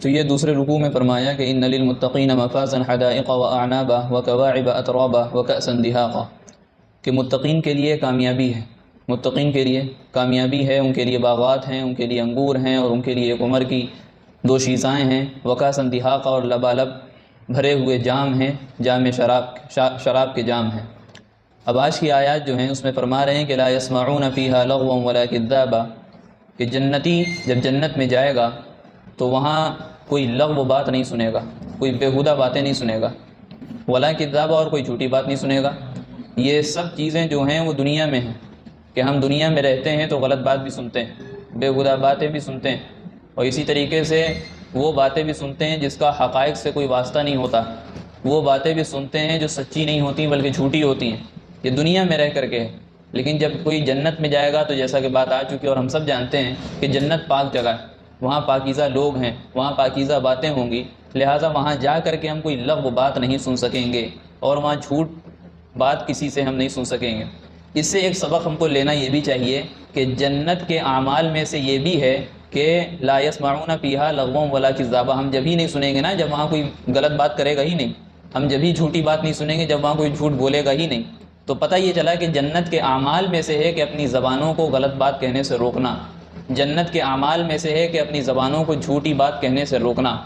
تو یہ دوسرے رکوع میں فرمایا کہ ان للمتقین مفازا حدائق واعنابا وکواعب اترابا وکأسا دہاقا، کہ متقین کے لیے کامیابی ہے، متقین کے لیے کامیابی ہے، ان کے لیے باغات ہیں، ان کے لیے انگور ہیں، اور ان کے لیے ایک عمر کی دو شیزائیں ہیں، وکأسا دہاقا، اور لبالب بھرے ہوئے جام ہیں، جام شراب کے جام ہیں۔ اب آج کی آیات جو ہیں اس میں فرما رہے ہیں کہ لا يسمعون فيها لغوا ولا كذابا، کہ جنتی جب جنت میں جائے گا تو وہاں کوئی لغو بات نہیں سنے گا، کوئی بیہودہ باتیں نہیں سنے گا، ولا کذابہ، اور کوئی جھوٹی بات نہیں سنے گا۔ یہ سب چیزیں جو ہیں وہ دنیا میں ہیں، کہ ہم دنیا میں رہتے ہیں تو غلط بات بھی سنتے ہیں، بیہودہ باتیں بھی سنتے ہیں، اور اسی طریقے سے وہ باتیں بھی سنتے ہیں جس کا حقائق سے کوئی واسطہ نہیں ہوتا، وہ باتیں بھی سنتے ہیں جو سچی نہیں ہوتی بلکہ جھوٹی ہوتی ہیں۔ یہ دنیا میں رہ کر کے ہے، لیکن جب کوئی جنت میں جائے گا تو جیسا کہ بات آ چکی ہے اور ہم سب جانتے ہیں کہ جنت پاک جگہ ہے، وہاں پاکیزہ لوگ ہیں، وہاں پاکیزہ باتیں ہوں گی، لہٰذا وہاں جا کر کے ہم کوئی لغو بات نہیں سن سکیں گے، اور وہاں جھوٹ بات کسی سے ہم نہیں سن سکیں گے۔ اس سے ایک سبق ہم کو لینا یہ بھی چاہیے کہ جنت کے اعمال میں سے یہ بھی ہے کہ لا يسمعون فيها لغوا ولا كذابا، ہم جب ہی نہیں سنیں گے نا جب وہاں کوئی غلط بات کرے گا ہی نہیں، ہم جب ہی جھوٹی بات نہیں سنیں گے جب وہاں کوئی جھوٹ بولے گا ہی نہیں۔ تو پتہ یہ چلا کہ جنت کے اعمال میں سے ہے کہ اپنی زبانوں کو غلط بات کہنے سے روکنا، جنت کے اعمال میں سے ہے کہ اپنی زبانوں کو جھوٹی بات کہنے سے روکنا۔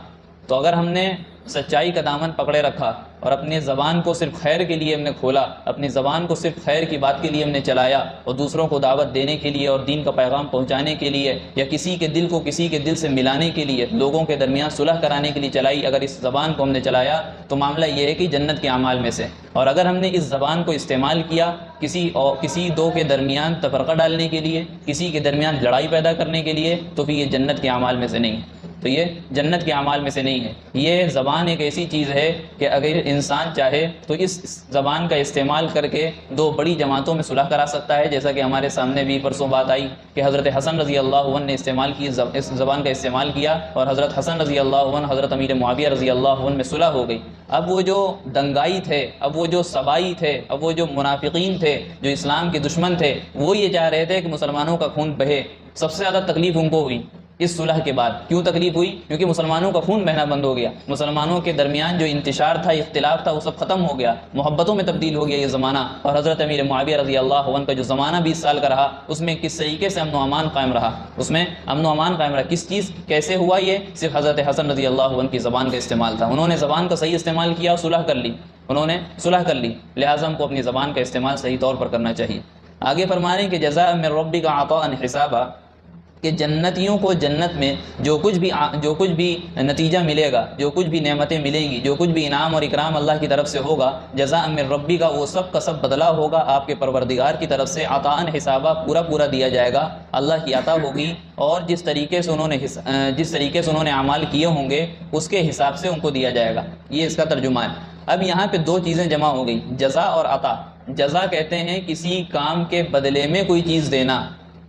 تو اگر ہم نے سچائی کا دامن پکڑے رکھا اور اپنی زبان کو صرف خیر کے لیے ہم نے کھولا، اپنی زبان کو صرف خیر کی بات کے لیے ہم نے چلایا، اور دوسروں کو دعوت دینے کے لیے اور دین کا پیغام پہنچانے کے لیے، یا کسی کے دل کو کسی کے دل سے ملانے کے لیے، لوگوں کے درمیان صلح کرانے کے لیے چلائی، اگر اس زبان کو ہم نے چلایا تو معاملہ یہ ہے کہ جنت کے اعمال میں سے۔ اور اگر ہم نے اس زبان کو استعمال کیا کسی دو کے درمیان تفرقہ ڈالنے کے لیے، کسی کے درمیان لڑائی پیدا کرنے کے لیے، تو پھر یہ جنت کے اعمال میں سے نہیں ہے، تو یہ جنت کے اعمال میں سے نہیں ہے۔ یہ زبان ایک ایسی چیز ہے کہ اگر انسان چاہے تو اس زبان کا استعمال کر کے دو بڑی جماعتوں میں صلح کرا سکتا ہے، جیسا کہ ہمارے سامنے بھی پرسوں بات آئی کہ حضرت حسن رضی اللہ عنہ نے اس زبان کا استعمال کیا، اور حضرت حسن رضی اللہ عنہ حضرت امیر معاویہ رضی اللہ عنہ میں صلح ہو گئی۔ اب وہ جو دنگائی تھے، اب وہ جو سبائی تھے، اب وہ جو منافقین تھے، جو اسلام کے دشمن تھے، وہ یہ چاہ رہے تھے کہ مسلمانوں کا خون بہے۔ سب سے زیادہ تکلیف ان کو ہوئی اس صلح کے بعد۔ کیوں تکلیف ہوئی؟ کیونکہ مسلمانوں کا خون بہنا بند ہو گیا، مسلمانوں کے درمیان جو انتشار تھا، اختلاف تھا، وہ سب ختم ہو گیا، محبتوں میں تبدیل ہو گیا یہ زمانہ۔ اور حضرت امیر معاویہ رضی اللہ عنہ کا جو زمانہ 20 سال کا رہا، اس میں کس طریقے سے امن و امان قائم رہا، اس میں امن و امان قائم رہا، کس چیز کیسے ہوا؟ یہ صرف حضرت حسن رضی اللہ عنہ کی زبان کا استعمال تھا، انہوں نے زبان کا صحیح استعمال کیا اور صلح کر لی، انہوں نے صلح کر لی، لہٰذا ہم کو اپنی زبان کا استعمال صحیح طور پر کرنا چاہیے۔ آگے فرما رہے ہیں کہ جزاء من ربک عطاء حسابا، کہ جنتیوں کو جنت میں جو کچھ بھی نتیجہ ملے گا، جو کچھ بھی نعمتیں ملیں گی، جو کچھ بھی انعام اور اکرام اللہ کی طرف سے ہوگا، جزاء من ربی کا وہ سب کا سب بدلہ ہوگا آپ کے پروردگار کی طرف سے، عطاء حسابا، پورا دیا جائے گا، اللہ کی عطا ہوگی، اور جس طریقے سے انہوں نے اعمال کیے ہوں گے اس کے حساب سے ان کو دیا جائے گا۔ یہ اس کا ترجمہ ہے۔ اب یہاں پہ دو چیزیں جمع ہو گئی، جزا اور عطا۔ جزا کہتے ہیں کسی کام کے بدلے میں کوئی چیز دینا،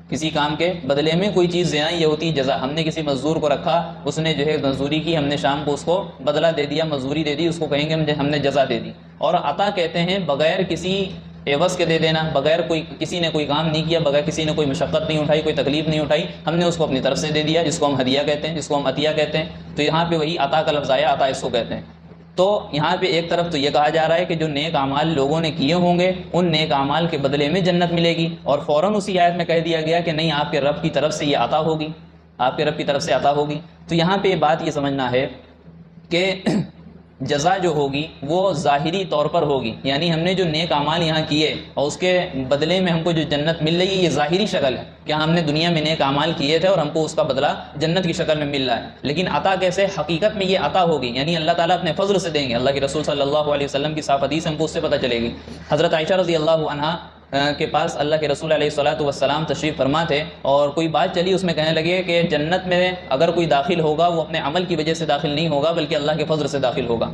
کسی کام کے بدلے میں کوئی چیز دینا، یہ ہوتی ہے جزا۔ ہم نے کسی مزدور کو رکھا، اس نے جو ہے مزدوری کی، ہم نے شام کو اس کو بدلہ دے دیا، مزدوری دے دی، اس کو کہیں گے ہم نے جزا دے دی۔ اور عطا کہتے ہیں بغیر کسی عوض کے دے دینا، بغیر کسی نے کوئی کام نہیں کیا، بغیر کسی نے کوئی مشقت نہیں اٹھائی، کوئی تکلیف نہیں اٹھائی، ہم نے اس کو اپنی طرف سے دے دیا، جس کو ہم ہدیہ کہتے ہیں، جس کو ہم عطیہ کہتے ہیں۔ تو یہاں پہ وہی عطا کا لفظ آیا، عطا اس کو کہتے ہیں۔ تو یہاں پہ ایک طرف تو یہ کہا جا رہا ہے کہ جو نیک اعمال لوگوں نے کیے ہوں گے ان نیک اعمال کے بدلے میں جنت ملے گی، اور فوراً اسی آیت میں کہہ دیا گیا کہ نہیں، آپ کے رب کی طرف سے یہ عطا ہوگی، آپ کے رب کی طرف سے عطا ہوگی۔ تو یہاں پہ یہ بات یہ سمجھنا ہے کہ جزا جو ہوگی وہ ظاہری طور پر ہوگی، یعنی ہم نے جو نیک اعمال یہاں کیے اور اس کے بدلے میں ہم کو جو جنت مل رہی ہے، یہ ظاہری شکل ہے کہ ہم نے دنیا میں نیک اعمال کیے تھے اور ہم کو اس کا بدلہ جنت کی شکل میں مل رہا ہے۔ لیکن عطا کیسے؟ حقیقت میں یہ عطا ہوگی، یعنی اللہ تعالیٰ اپنے فضل سے دیں گے۔ اللہ کے رسول صلی اللہ علیہ وسلم کی صاف حدیث ہم کو اس سے پتہ چلے گی۔ حضرت عائشہ رضی اللہ عنہا کے پاس اللہ کے رسول علیہ والسلام تشریف فرما تھے، اور کوئی بات چلی، اس میں کہنے لگے کہ جنت میں اگر کوئی داخل ہوگا وہ اپنے عمل کی وجہ سے داخل نہیں ہوگا بلکہ اللہ کے فضل سے داخل ہوگا۔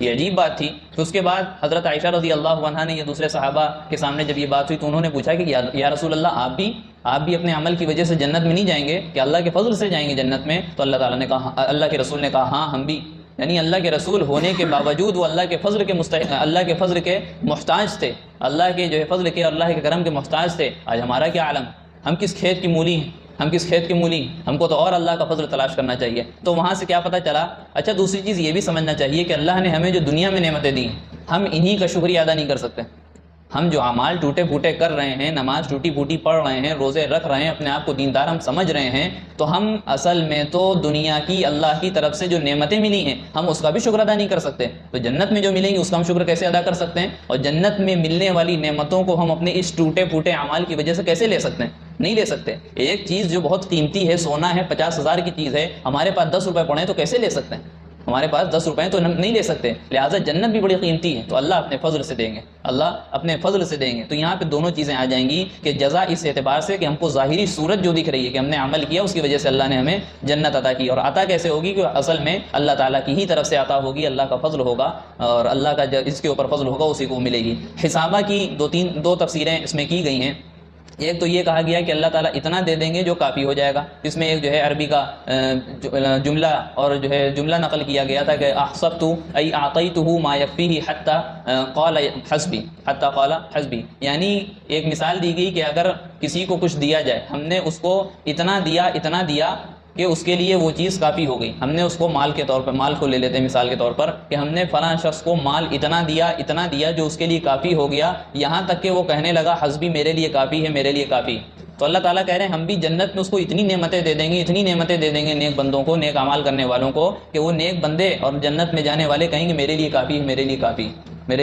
یہ عجیب بات تھی۔ تو اس کے بعد حضرت عائشہ رضی اللہ عنہا نے یہ دوسرے صحابہ کے سامنے جب یہ بات ہوئی تو انہوں نے پوچھا کہ یا رسول اللہ، آپ بھی اپنے عمل کی وجہ سے جنت میں نہیں جائیں گے کہ اللہ کے فضل سے جائیں گے جنت میں؟ تو اللہ کے رسول نے کہا ہاں ہم بھی، یعنی اللہ کے رسول ہونے کے باوجود وہ اللہ کے فضل کے محتاج تھے، اللہ کے جو ہے فضل کے اور اللہ کے کرم کے محتاج تھے۔ آج ہمارا کیا عالم، ہم کس کھیت کی مولی ہیں، ہم کس کھیت کے مولی، ہم کو تو اور اللہ کا فضل تلاش کرنا چاہیے۔ تو وہاں سے کیا پتہ چلا؟ اچھا دوسری چیز یہ بھی سمجھنا چاہیے کہ اللہ نے ہمیں جو دنیا میں نعمتیں دی ہم انہی کا شکریہ ادا نہیں کر سکتے۔ ہم جو اعمال ٹوٹے پھوٹے کر رہے ہیں، نماز ٹوٹی پھوٹی پڑھ رہے ہیں، روزے رکھ رہے ہیں، اپنے آپ کو دیندار ہم سمجھ رہے ہیں، تو ہم اصل میں تو دنیا کی اللہ کی طرف سے جو نعمتیں ملی ہیں ہم اس کا بھی شکر ادا نہیں کر سکتے۔ تو جنت میں جو ملیں گی اس کا ہم شکر کیسے ادا کر سکتے ہیں؟ اور جنت میں ملنے والی نعمتوں کو ہم اپنے اس ٹوٹے پھوٹے اعمال کی وجہ سے کیسے لے سکتے ہیں؟ نہیں لے سکتے۔ ایک چیز جو بہت قیمتی ہے، سونا ہے، 50,000 کی چیز ہے، ہمارے پاس 10 روپے پڑے تو کیسے لے سکتے ہیں؟ ہمارے پاس 10 روپے تو نہیں لے سکتے، لہٰذا جنت بھی بڑی قیمتی ہے، تو اللہ اپنے فضل سے دیں گے، اللہ اپنے فضل سے دیں گے۔ تو یہاں پہ دونوں چیزیں آ جائیں گی کہ جزا اس اعتبار سے کہ ہم کو ظاہری صورت جو دکھ رہی ہے کہ ہم نے عمل کیا اس کی وجہ سے اللہ نے ہمیں جنت عطا کی، اور عطا کیسے ہوگی کہ اصل میں اللہ تعالیٰ کی ہی طرف سے عطا ہوگی، اللہ کا فضل ہوگا، اور اللہ کا اس کے اوپر فضل ہوگا اسی کو ملے گی۔ حسابہ کی دو تفسیریں اس میں کی گئی ہیں۔ ایک تو یہ کہا گیا کہ اللہ تعالیٰ اتنا دے دیں گے جو کافی ہو جائے گا، اس میں ایک جو ہے عربی کا جملہ اور جو ہے جملہ نقل کیا گیا تھا کہ احسبت ای اعطیتہ ما یکفیہ حتی قال حسبی، یعنی ایک مثال دی گئی کہ اگر کسی کو کچھ دیا جائے، ہم نے اس کو اتنا دیا کہ اس کے لیے وہ چیز کافی ہو گئی۔ ہم نے اس کو مال کے طور پر، مال کو لے لیتے ہیں مثال کے طور پر کہ ہم نے فلاں شخص کو مال اتنا دیا جو اس کے لیے کافی ہو گیا، یہاں تک کہ وہ کہنے لگا حسبی، میرے لیے کافی ہے، میرے لیے کافی۔ تو اللہ تعالیٰ کہہ رہے ہیں ہم بھی جنت میں اس کو اتنی نعمتیں دے دیں گے نیک بندوں کو، نیک اعمال کرنے والوں کو، کہ وہ نیک بندے اور جنت میں جانے والے کہیں گے میرے لیے کافی ہے، میرے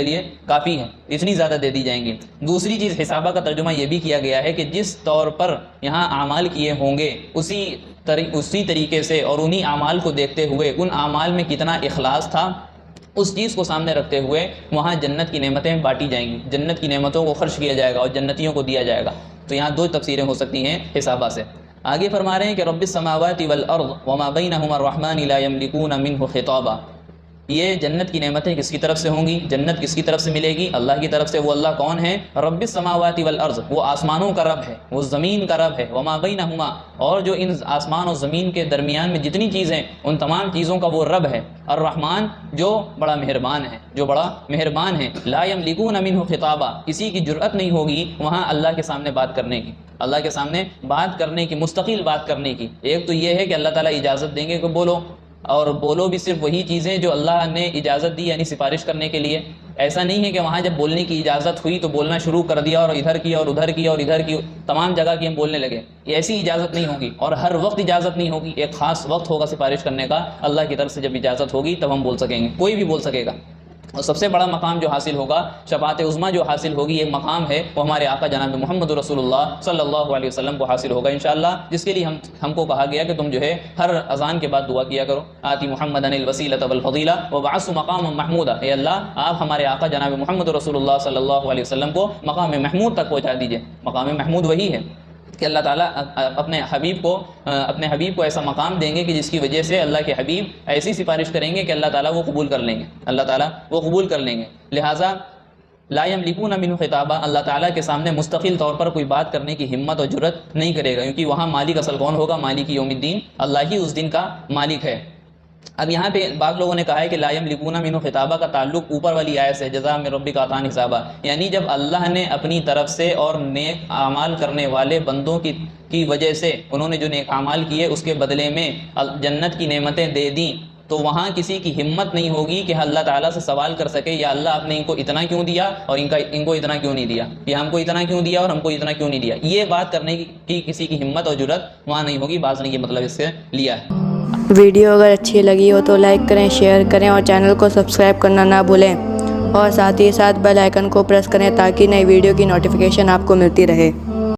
لیے کافی ہے، اتنی زیادہ دے دی جائیں گی۔ دوسری چیز حسابہ کا ترجمہ یہ بھی کیا گیا ہے کہ جس طور پر یہاں اعمال کیے ہوں گے اسی طریقے سے اور انہی اعمال کو دیکھتے ہوئے ان اعمال میں کتنا اخلاص تھا اس چیز کو سامنے رکھتے ہوئے وہاں جنت کی نعمتیں بانٹی جائیں گی، جنت کی نعمتوں کو خرچ کیا جائے گا اور جنتیوں کو دیا جائے گا۔ تو یہاں دو تفسیریں ہو سکتی ہیں حسابہ سے۔ آگے فرما رہے ہیں کہ رب السماوات والارض وما بینہما الرحمن لا یملکون منہ خطابا۔ یہ جنت کی نعمتیں کس کی طرف سے ہوں گی؟ جنت کس کی طرف سے ملے گی؟ اللہ کی طرف سے۔ وہ اللہ کون ہے؟ رب السماوات والارض، وہ آسمانوں کا رب ہے، وہ زمین کا رب ہے، وما بینہما، اور جو ان آسمان اور زمین کے درمیان میں جتنی چیزیں ان تمام چیزوں کا وہ رب ہے۔ الرحمن، جو بڑا مہربان ہے، لا یملکون منہ خطابا، کسی کی جرأت نہیں ہوگی وہاں اللہ کے سامنے بات کرنے کی، اللہ کے سامنے بات کرنے کی، مستقل بات کرنے کی۔ ایک تو یہ ہے کہ اللہ تعالیٰ اجازت دیں گے کہ بولو، اور بولو بھی صرف وہی چیزیں جو اللہ نے اجازت دی، یعنی سفارش کرنے کے لیے۔ ایسا نہیں ہے کہ وہاں جب بولنے کی اجازت ہوئی تو بولنا شروع کر دیا اور ادھر کی اور ادھر کی اور ادھر کی تمام جگہ کی ہم بولنے لگے، ایسی اجازت نہیں ہوگی، اور ہر وقت اجازت نہیں ہوگی۔ ایک خاص وقت ہوگا سفارش کرنے کا، اللہ کی طرف سے جب اجازت ہوگی تب ہم بول سکیں گے، کوئی بھی بول سکے گا۔ اور سب سے بڑا مقام جو حاصل ہوگا، شفاعت عظمیٰ جو حاصل ہوگی، ایک مقام ہے، وہ ہمارے آقا جناب محمد رسول اللہ صلی اللہ علیہ وسلم کو حاصل ہوگا انشاءاللہ، جس کے لیے ہم کو کہا گیا کہ تم جو ہے ہر اذان کے بعد دعا کیا کرو، آتی محمد الوسیلۃ والفضیلہ وبعثہ مقاما محمودا، اے اللہ آپ ہمارے آقا جناب محمد رسول اللہ صلی اللہ علیہ وسلم کو مقام محمود تک پہنچا دیجئے۔ مقام محمود وہی ہے کہ اللہ تعالیٰ اپنے حبیب کو ایسا مقام دیں گے کہ جس کی وجہ سے اللہ کے حبیب ایسی سفارش کریں گے کہ اللہ تعالیٰ وہ قبول کر لیں گے، لہٰذا لا یملکون منہ خطابا، اللہ تعالیٰ کے سامنے مستقل طور پر کوئی بات کرنے کی ہمت اور جرأت نہیں کرے گا، کیونکہ وہاں مالک اصل کون ہوگا؟ مالک یوم الدین، اللہ ہی اس دن کا مالک ہے۔ اب یہاں پہ بعض لوگوں نے کہا ہے کہ لا یملکون منہ خطابہ کا تعلق اوپر والی آیت سے، جزاء من ربک عطاء حسابا، یعنی جب اللہ نے اپنی طرف سے اور نیک اعمال کرنے والے بندوں کی وجہ سے انہوں نے جو نیک اعمال کیے اس کے بدلے میں جنت کی نعمتیں دے دیں، تو وہاں کسی کی ہمت نہیں ہوگی کہ اللہ تعالیٰ سے سوال کر سکے یا اللہ آپ نے ان کو اتنا کیوں دیا اور ان کو اتنا کیوں نہیں دیا، یا ہم کو اتنا کیوں دیا اور ہم کو اتنا کیوں نہیں دیا۔ یہ بات کرنے کی کسی کی ہمت اور جرأت وہاں نہیں ہوگی، بعض نے یہ مطلب اس سے لیا ہے۔ ویڈیو اگر اچھی لگی ہو تو لائک کریں، شیئر کریں اور چینل کو سبسکرائب کرنا نہ بھولیں، اور ساتھ ہی ساتھ بیل آئیکن کو پریس کریں تاکہ نئی ویڈیو کی نوٹیفیکیشن آپ کو ملتی رہے۔